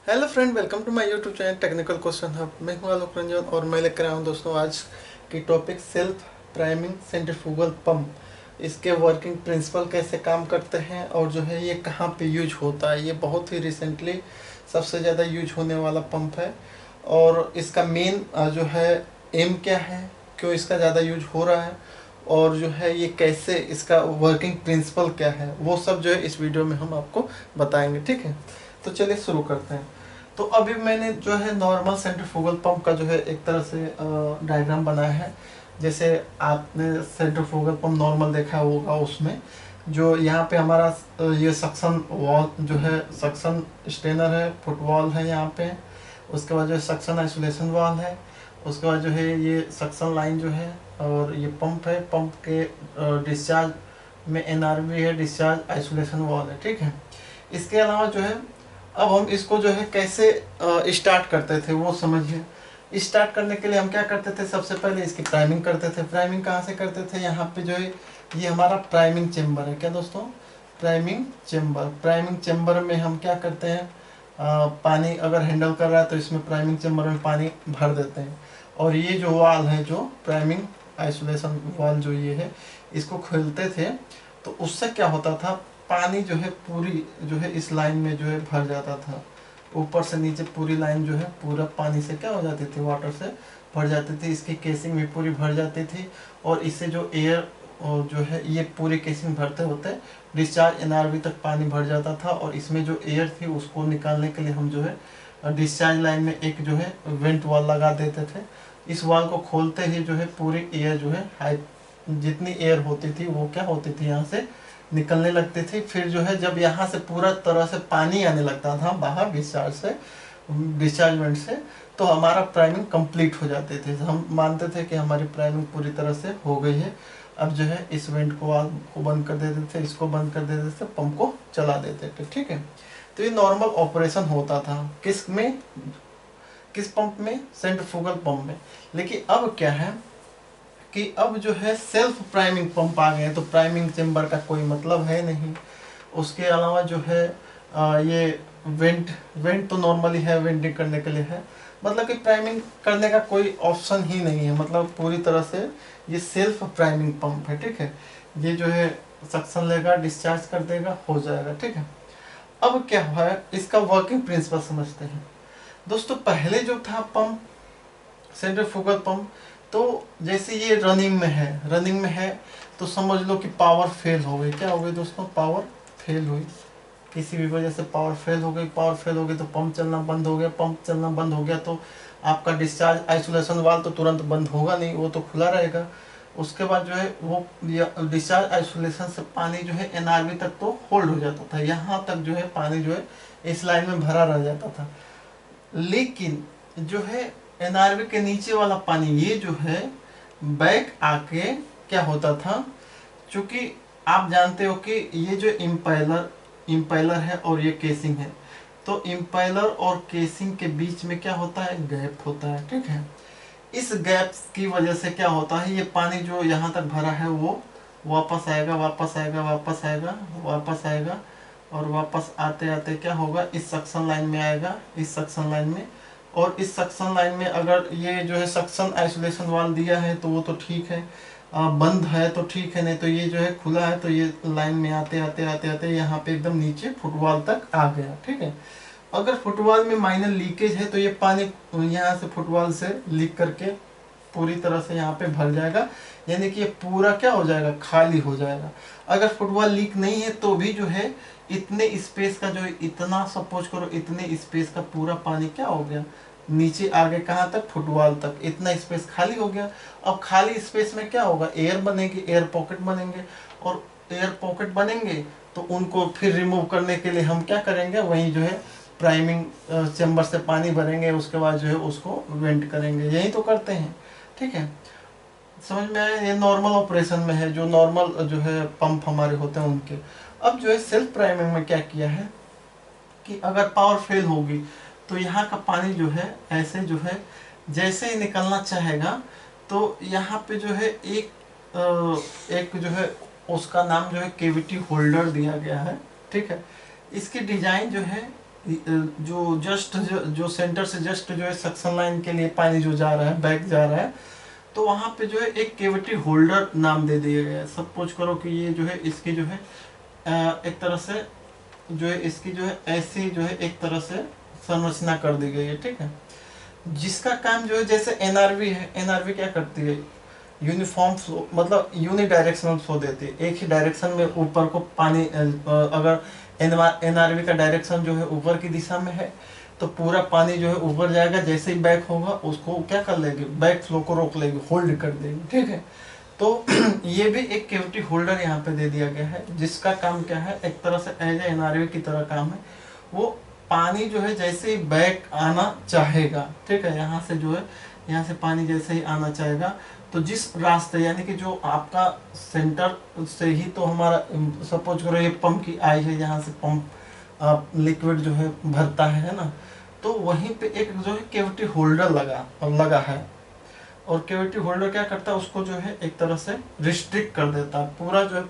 Hello friend, welcome to my YouTube channel technical question hub. मैं हूं आलोक रंजन और मैं लेकर आया हूं दोस्तों आज की topic self priming centrifugal pump. इसके वर्किंग प्रिंसिपल कैसे काम करते हैं और जो है ये कहां पे यूज होता है। ये बहुत ही रिसेंटली सबसे ज़्यादा यूज होने वाला पंप है और इसका मेन जो है एम क्या है, क्यों इसका ज़्यादा यूज हो रहा है और जो है ये कैसे इसका वर्किंग प्रिंसिपल क्या है, वो सब जो है इस वीडियो में हम आपको बताएंगे। ठीक है, तो चलिए शुरू करते हैं। तो अभी मैंने जो है नॉर्मल सेंट्रीफ्यूगल पंप का जो है एक तरह से डायग्राम बनाया है। जैसे आपने सेंट्रीफ्यूगल पंप नॉर्मल देखा होगा, उसमें जो यहाँ पे हमारा ये सक्शन वॉल जो है, सक्शन स्टेनर है, फुटवॉल है यहाँ पे। उसके बाद जो है सक्शन आइसोलेशन वॉल है। उसके बाद जो है ये सक्शन लाइन जो है और ये पंप है। पंप के डिस्चार्ज में एनआरवी है, डिस्चार्ज आइसोलेशन वॉल है। ठीक है, इसके अलावा जो है अब हम इसको जो है कैसे स्टार्ट करते थे वो समझिए। स्टार्ट करने के लिए हम क्या करते थे, सबसे पहले इसकी प्राइमिंग करते थे। प्राइमिंग कहाँ से करते थे, यहाँ पे जो है ये हमारा प्राइमिंग चेम्बर है। क्या दोस्तों, प्राइमिंग चेम्बर। प्राइमिंग चेम्बर में हम क्या करते हैं, पानी अगर हैंडल कर रहा है तो इसमें प्राइमिंग चेम्बर में पानी भर देते हैं। और ये जो वाल है, जो प्राइमिंग आइसोलेशन वाल जो ये है, इसको खोलते थे तो उससे क्या होता था, पानी जो है पूरी जो है इस लाइन में जो है भर जाता था। ऊपर से नीचे पूरी लाइन जो है पूरा पानी से क्या हो जाती थी, वाटर से भर जाती थी। इसकी केसिंग भी पूरी भर जाती थी और इससे जो एयर और जो है ये पूरी केसिंग भरते होते डिस्चार्ज एनआरवी तक पानी भर जाता था। और इसमें जो एयर थी उसको निकालने के लिए हम जो है डिस्चार्ज लाइन में एक जो है वेंट वाल लगा देते थे। इस वाल को खोलते ही जो है पूरी एयर जो है हाई, जितनी एयर होती थी वो क्या होती थी, यहाँ से निकलने लगती थी। फिर जो है जब यहाँ से पूरा तरह से पानी आने लगता था बाहर डिस्चार्ज से, डिस्चार्ज वेंट से, तो हमारा प्राइमिंग कंप्लीट हो जाते थे। हम मानते थे कि हमारी प्राइमिंग पूरी तरह से हो गई है। अब जो है इस वेंट को बंद कर देते थे, इसको बंद कर देते थे, पंप को चला देते थे। ठीक है, तो ये नॉर्मल ऑपरेशन होता था किस में, किस पंप में, सेंट्रीफ्यूगल पंप में। लेकिन अब क्या है कि अब जो है सेल्फ प्राइमिंग पंप आ गए हैं, तो प्राइमिंग चेम्बर का कोई मतलब है नहीं। उसके अलावा जो है ये वेंट वेंट तो नॉर्मली है, वेंटिंग करने के लिए है, मतलब कि प्राइमिंग करने का कोई ऑप्शन ही नहीं है। मतलब पूरी तरह से ये सेल्फ प्राइमिंग पंप है। ठीक है, ये जो है सक्शन लेगा, डिस्चार्ज कर देगा, हो जाएगा। ठीक है, अब क्या है, इसका वर्किंग प्रिंसिपल समझते हैं दोस्तों। पहले जो था पंप, सेंट्रीफ्यूगल पंप, तो जैसे ये रनिंग में है तो समझ लो कि पावर फेल हो गई। क्या हो गई दोस्तों, पावर फेल हुई, किसी भी वजह से पावर फेल हो गई। पावर फेल हो गई तो पंप चलना बंद हो गया। पंप चलना बंद हो गया तो आपका डिस्चार्ज आइसोलेशन वाल्व तो तुरंत बंद होगा नहीं, वो तो खुला रहेगा। उसके बाद जो है वो डिस्चार्ज आइसोलेशन से पानी जो है एनआरवी तक तो होल्ड हो जाता था, यहाँ तक जो है पानी जो है इस लाइन में भरा रह जाता था। लेकिन जो है एनआरवी के नीचे वाला पानी ये जो है बैक आके क्या होता था, क्योंकि आप जानते हो कि ये जो इम्पेलर है और ये केसिंग है, तो इम्पेलर और केसिंग के बीच में क्या होता है, गैप होता है। ठीक है, इस गैप की वजह से क्या होता है, ये पानी जो यहाँ तक भरा है वो वापस आएगा, वापस आएगा, वापस आएगा, वापस आएगा, और वापस आते आते क्या होगा, इस सक्शन लाइन में आएगा, इस सक्शन लाइन में। और इस सक्शन लाइन में अगर ये जो है सक्शन आइसोलेशन वाल दिया है तो वो तो ठीक है, बंद है तो ठीक है, नहीं तो ये जो है खुला है तो ये लाइन में आते आते आते आते यहाँ पे एकदम नीचे फुटवॉल तक आ गया। ठीक है, अगर फुटवॉल में माइनर लीकेज है तो ये पानी यहाँ से फुटवॉल से लीक करके पूरी तरह से यहाँ पे भर जाएगा, यानी कि ये पूरा क्या हो जाएगा, खाली हो जाएगा। अगर फुटवॉल लीक नहीं है तो भी जो है इतने स्पेस का जो है, इतना सपोज करो इतने स्पेस का पूरा पानी क्या हो गया, नीचे आगे कहाँ तक, फुटवॉल तक, इतना स्पेस खाली हो गया। अब खाली स्पेस में क्या होगा, एयर बनेगी, एयर पॉकेट बनेंगे, और एयर पॉकेट बनेंगे तो उनको फिर रिमूव करने के लिए हम क्या करेंगे, वहीं जो है प्राइमिंग चैम्बर से पानी भरेंगे, उसके बाद जो है उसको वेंट करेंगे, यही तो करते हैं। ठीक है, समझ में आया, ये नॉर्मल ऑपरेशन में है, जो नॉर्मल जो है पंप हमारे होते हैं उनके। अब जो है सेल्फ प्राइमिंग में क्या किया है कि अगर पावर फेल होगी तो यहाँ का पानी जो है ऐसे जो है जैसे ही निकलना चाहेगा तो यहाँ पे जो है एक जो है उसका नाम जो है केविटी होल्डर दिया गया है। ठीक है, इसकी डिजाइन जो है जो जस्ट जो सेंटर से जस्ट जो है सक्शन लाइन के लिए पानी जो जा रहा है, बैक जा रहा है, तो वहां पे जो है एक कैविटी होल्डर नाम दे दिया गया है। सपोज करो कि ये जो है इसकी जो है एक तरह से जो है इसकी जो है ऐसी जो है एक तरह से संरचना कर दी गई है, ठीक है। जिसका काम जो है जैसे एनआरवी है, एनआरवी क्या करती है, यूनिफॉर्म फ्लो मतलब यूनिडायरेक्शनल फ्लो देती है, एक ही डायरेक्शन में ऊपर को पानी अगर एनआरवी का डायरेक्शन जो है ऊपर की दिशा में है तो पूरा पानी जो है ऊपर जाएगा, जैसे ही बैक होगा उसको क्या कर लेगी, बैक फ्लो को रोक लेगी, होल्ड कर देगी, ठीक है। तो ये भी एक कैविटी होल्डर यहाँ पे दे दिया गया है, जिसका काम क्या है, एक तरह से एज ए एनआरवी की तरह काम है। वो पानी जो है जैसे ही बैक आना चाहेगा, ठीक है, यहाँ से जो है यहाँ से पानी जैसे ही आना चाहेगा तो जिस रास्ते यानी कि जो आपका सेंटर से ही तो हमारा सपोज करो ये पंप की आई है, यहाँ से पंप लिक्विड जो है भरता है ना, तो वहीं पे एक जो है कैविटी होल्डर लगा है। और कैविटी होल्डर क्या करता है, उसको जो है एक तरह से रिस्ट्रिक्ट कर देता है, पूरा जो है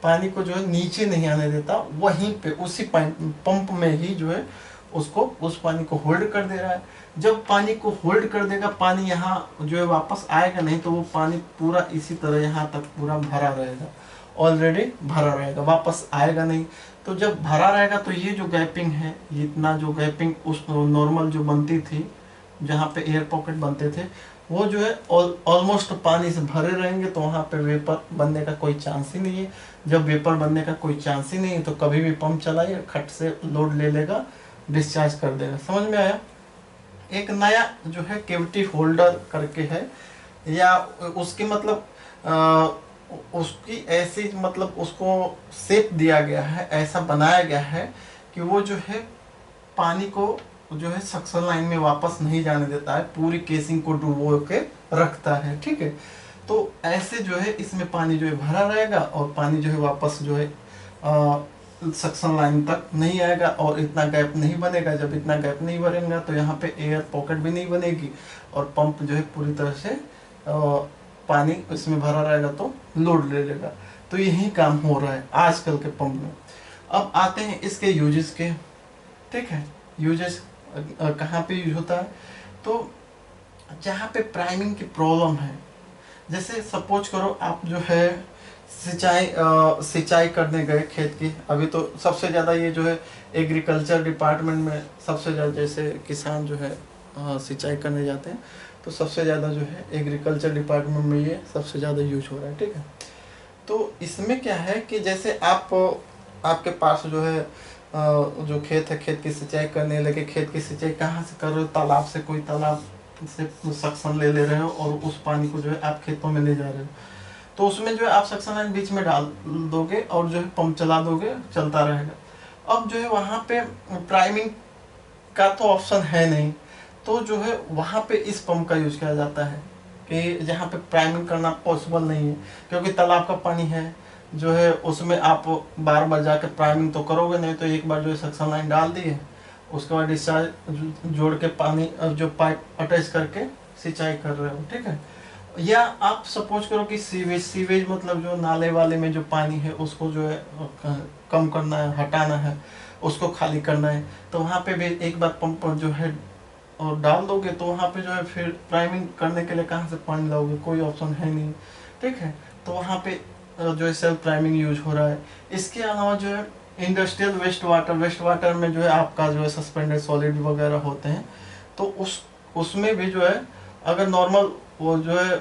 पानी को जो है नीचे नहीं आने देता, वहीं पे उसी पंप में ही जो है उसको उस पानी को होल्ड कर दे रहा है। जब पानी को होल्ड कर देगा, पानी यहाँ जो है वापस आएगा नहीं, तो वो पानी पूरा इसी तरह यहाँ तक पूरा भरा रहेगा, ऑलरेडी भरा रहेगा, वापस आएगा नहीं। तो जब भरा रहेगा तो ये जो गैपिंग है, इतना जो गैपिंग उस नॉर्मल जो बनती थी जहाँ पे एयर पॉकेट बनते थे, वो जो है ऑलमोस्ट पानी से भरे रहेंगे, तो वहाँ पे वेपर बनने का कोई चांस ही नहीं है। जब वेपर बनने का कोई चांस ही नहीं है तो कभी भी पंप चलाइए, खट से लोड ले लेगा, डिस्चार्ज कर देगा। समझ में आया। एक नया जो है कैविटी होल्डर करके है, या उसकी मतलब उसकी ऐसी मतलब उसको शेप दिया गया है, ऐसा बनाया गया है कि वो जो है पानी को जो है सक्शन लाइन में वापस नहीं जाने देता है, पूरी केसिंग को डुबो के रखता है, ठीक है। तो ऐसे जो है इसमें पानी जो है भरा रहेगा और पानी जो है वापस जो है सक्शन लाइन तक नहीं आएगा और इतना गैप नहीं बनेगा। जब इतना गैप नहीं बनेगा तो यहाँ पे एयर पॉकेट भी नहीं बनेगी और पंप जो है पूरी तरह से पानी इसमें भरा रहेगा तो लोड ले लेगा। तो यही काम हो रहा है आजकल के पंप में। अब आते हैं इसके यूजेस के, ठीक है। यूजेस कहाँ पे यूज होता है, तो जहाँ पे प्राइमिंग की प्रॉब्लम है, जैसे सपोज करो आप जो है सिंचाई करने गए खेत की। अभी तो सबसे ज़्यादा ये जो है एग्रीकल्चर डिपार्टमेंट में सबसे ज़्यादा, जैसे किसान जो है सिंचाई करने जाते हैं तो सबसे ज़्यादा जो है एग्रीकल्चर डिपार्टमेंट में ये सबसे ज़्यादा यूज हो रहा है, ठीक है। तो इसमें क्या है कि जैसे आपके पास जो है जो खेत है, खेत की सिंचाई करने लगे, खेत की सिंचाई कहाँ से कर रहे हो, तालाब से, कोई तालाब से सक्शन ले रहे हो और उस पानी को जो है आप खेतों में ले जा रहे हो। तो उसमें जो है आप सक्शन लाइन बीच में डाल दोगे और जो है पंप चला दोगे, चलता रहेगा। अब जो है वहाँ पे प्राइमिंग का तो ऑप्शन है नहीं, तो जो है वहाँ पे इस पंप का यूज किया जाता है कि जहाँ पे प्राइमिंग करना पॉसिबल नहीं है, क्योंकि तालाब का पानी है जो है उसमें आप बार बार जाकर प्राइमिंग तो करोगे नहीं। तो एक बार जो है सक्शन लाइन डाल दी है, उसके बाद डिस्चार्ज जोड़ के पानी जो पाइप अटैच करके सिंचाई कर रहे हो, ठीक है। या आप सपोज करो कि सीवेज मतलब जो नाले वाले में जो पानी है उसको जो है कम करना है, हटाना है, उसको खाली करना है, तो वहाँ पे भी एक बार पंप जो है और डाल दोगे तो वहाँ पे जो है फिर प्राइमिंग करने के लिए कहाँ से पानी लाओगे, कोई ऑप्शन है नहीं, ठीक है। तो वहाँ पे जो है सेल्फ प्राइमिंग यूज हो रहा है। इसके अलावा जो है इंडस्ट्रियल वेस्ट वाटर में जो है आपका जो है सस्पेंडेड सॉलिड वगैरह होते हैं, तो उसमें भी जो है अगर नॉर्मल वो जो है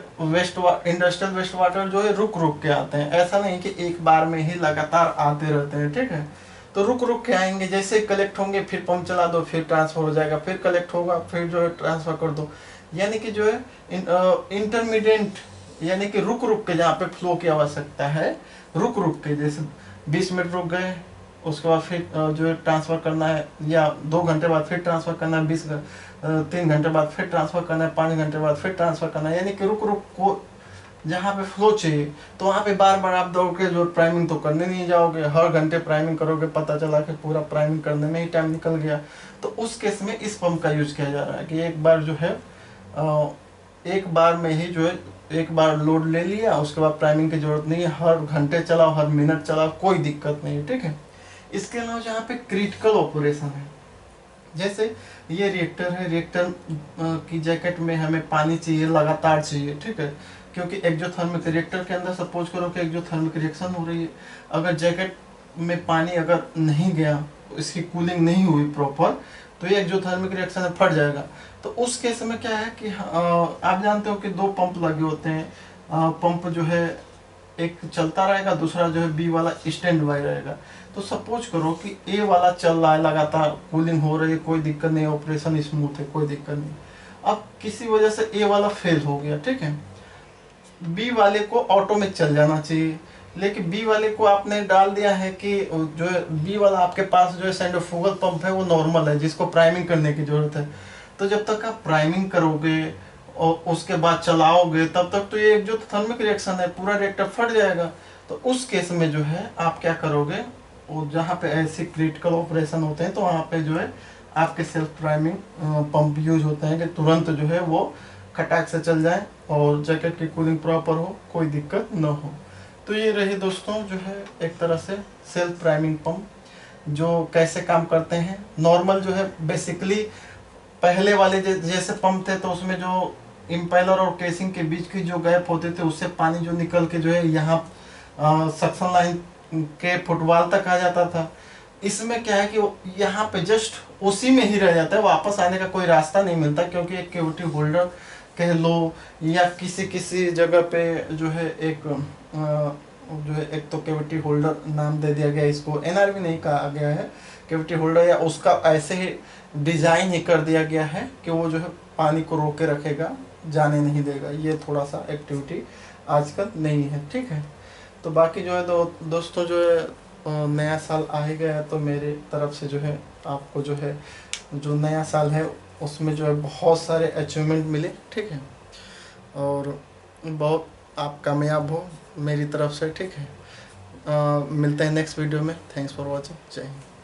इंडस्ट्रियल वेस्ट वाटर जो है रुक रुक के आते हैं, ऐसा नहीं कि एक बार में ही लगातार आते रहते हैं, ठीक है। तो रुक रुक के आएंगे, जैसे कलेक्ट होंगे फिर पंप चला दो, फिर ट्रांसफर हो जाएगा, फिर कलेक्ट होगा, फिर जो है ट्रांसफर कर दो। यानी कि जो है इंटरमीडिएट, यानी कि रुक रुक के जहाँ पे फ्लो की आवश्यकता है, रुक रुक के, जैसे 20 मिनट रुक गए, उसके बाद फिर जो है ट्रांसफ़र करना है, या 2 घंटे बाद फिर ट्रांसफ़र करना है, 3 घंटे बाद फिर ट्रांसफ़र करना है, 5 घंटे बाद फिर ट्रांसफ़र करना है। यानी कि रुक रुक को जहाँ पे फ्लो चाहिए, तो वहाँ पे बार बार आप दौड़ के जो प्राइमिंग तो करने नहीं जाओगे, हर घंटे प्राइमिंग करोगे, पता चला कि पूरा प्राइमिंग करने में ही टाइम निकल गया। तो उस केस में इस पंप का यूज किया जा रहा है कि एक बार जो है एक बार में ही जो है एक बार लोड ले लिया, उसके बाद प्राइमिंग की जरूरत नहीं है, हर घंटे चलाओ, हर मिनट चलाओ, कोई दिक्कत नहीं है, ठीक है। इसके अलावा यहाँ पे क्रिटिकल ऑपरेशन है, जैसे ये रिएक्टर है, रिएक्टर की जैकेट में हमें पानी चाहिए, लगातार चाहिए, ठीक है, क्योंकि एक्जोथर्मिक रिएक्टर के अंदर सपोज करो कि एक्जोथर्मिक रिएक्शन हो रही है, अगर जैकेट में पानी अगर नहीं गया, इसकी कूलिंग नहीं हुई प्रॉपर, तो ये एक्जोथर्मिक रिएक्शन में फट जाएगा। तो उस केस में क्या है कि आप जानते हो कि दो पंप लगे होते हैं, पंप जो है एक चलता रहेगा, दूसरा जो है बी वाला स्टैंड बाय रहेगा। तो सपोज करो कि ए वाला चल रहा है, लगातार कूलिंग हो रही है, कोई दिक्कत नहीं, ऑपरेशन स्मूथ है, कोई दिक्कत नहीं। अब किसी वजह से ए वाला फेल हो गया, ठीक है, बी वाले को ऑटो में चल जाना चाहिए, लेकिन बी वाले को आपने डाल दिया है कि जो है बी वाला आपके पास जो है सेंट्रीफ्यूगल पंप है वो नॉर्मल है, जिसको प्राइमिंग करने की जरूरत है। तो जब तक आप प्राइमिंग करोगे और उसके बाद चलाओगे, तब तक तो ये जो थर्मिक रिएक्शन है पूरा रिएक्टर फट जाएगा। तो उस केस में जो है आप क्या करोगे, और जहाँ पे ऐसे क्रिटिकल ऑपरेशन होते हैं तो वहाँ पे जो है आपके सेल्फ प्राइमिंग पंप यूज होते हैं कि तुरंत जो है वो खटाक से चल जाए और जैकेट की कूलिंग प्रॉपर हो, कोई दिक्कत न हो। तो ये रही दोस्तों जो है एक तरह से सेल्फ प्राइमिंग पंप जो कैसे काम करते हैं। नॉर्मल जो है बेसिकली पहले वाले जैसे पंप थे तो उसमें जो इम्पेलर और केसिंग के बीच की जो गैप होते थे उससे पानी जो निकल के जो है यहाँ सक्शन लाइन के फुटबॉल तक आ जाता था। इसमें क्या है कि यहाँ पे जस्ट उसी में ही रह जाता है, वापस आने का कोई रास्ता नहीं मिलता, क्योंकि एक कैविटी होल्डर कह लो या किसी किसी जगह पे जो है एक जो है एक तो कैविटी होल्डर नाम दे दिया गया, इसको एनआरवी नहीं कहा गया है, कैविटी होल्डर, या उसका ऐसे ही डिज़ाइन ही कर दिया गया है कि वो जो है पानी को रोके रखेगा, जाने नहीं देगा। ये थोड़ा सा एक्टिविटी आजकल नहीं है, ठीक है। तो बाकी जो है दोस्तों जो है नया साल आ ही गया, तो मेरे तरफ से जो है आपको जो है जो नया साल है उसमें जो है बहुत सारे अचीवमेंट मिले, ठीक है, और बहुत आप कामयाब हो मेरी तरफ से, ठीक है। मिलते हैं नेक्स्ट वीडियो में। Thanks for watching. जय हिंद।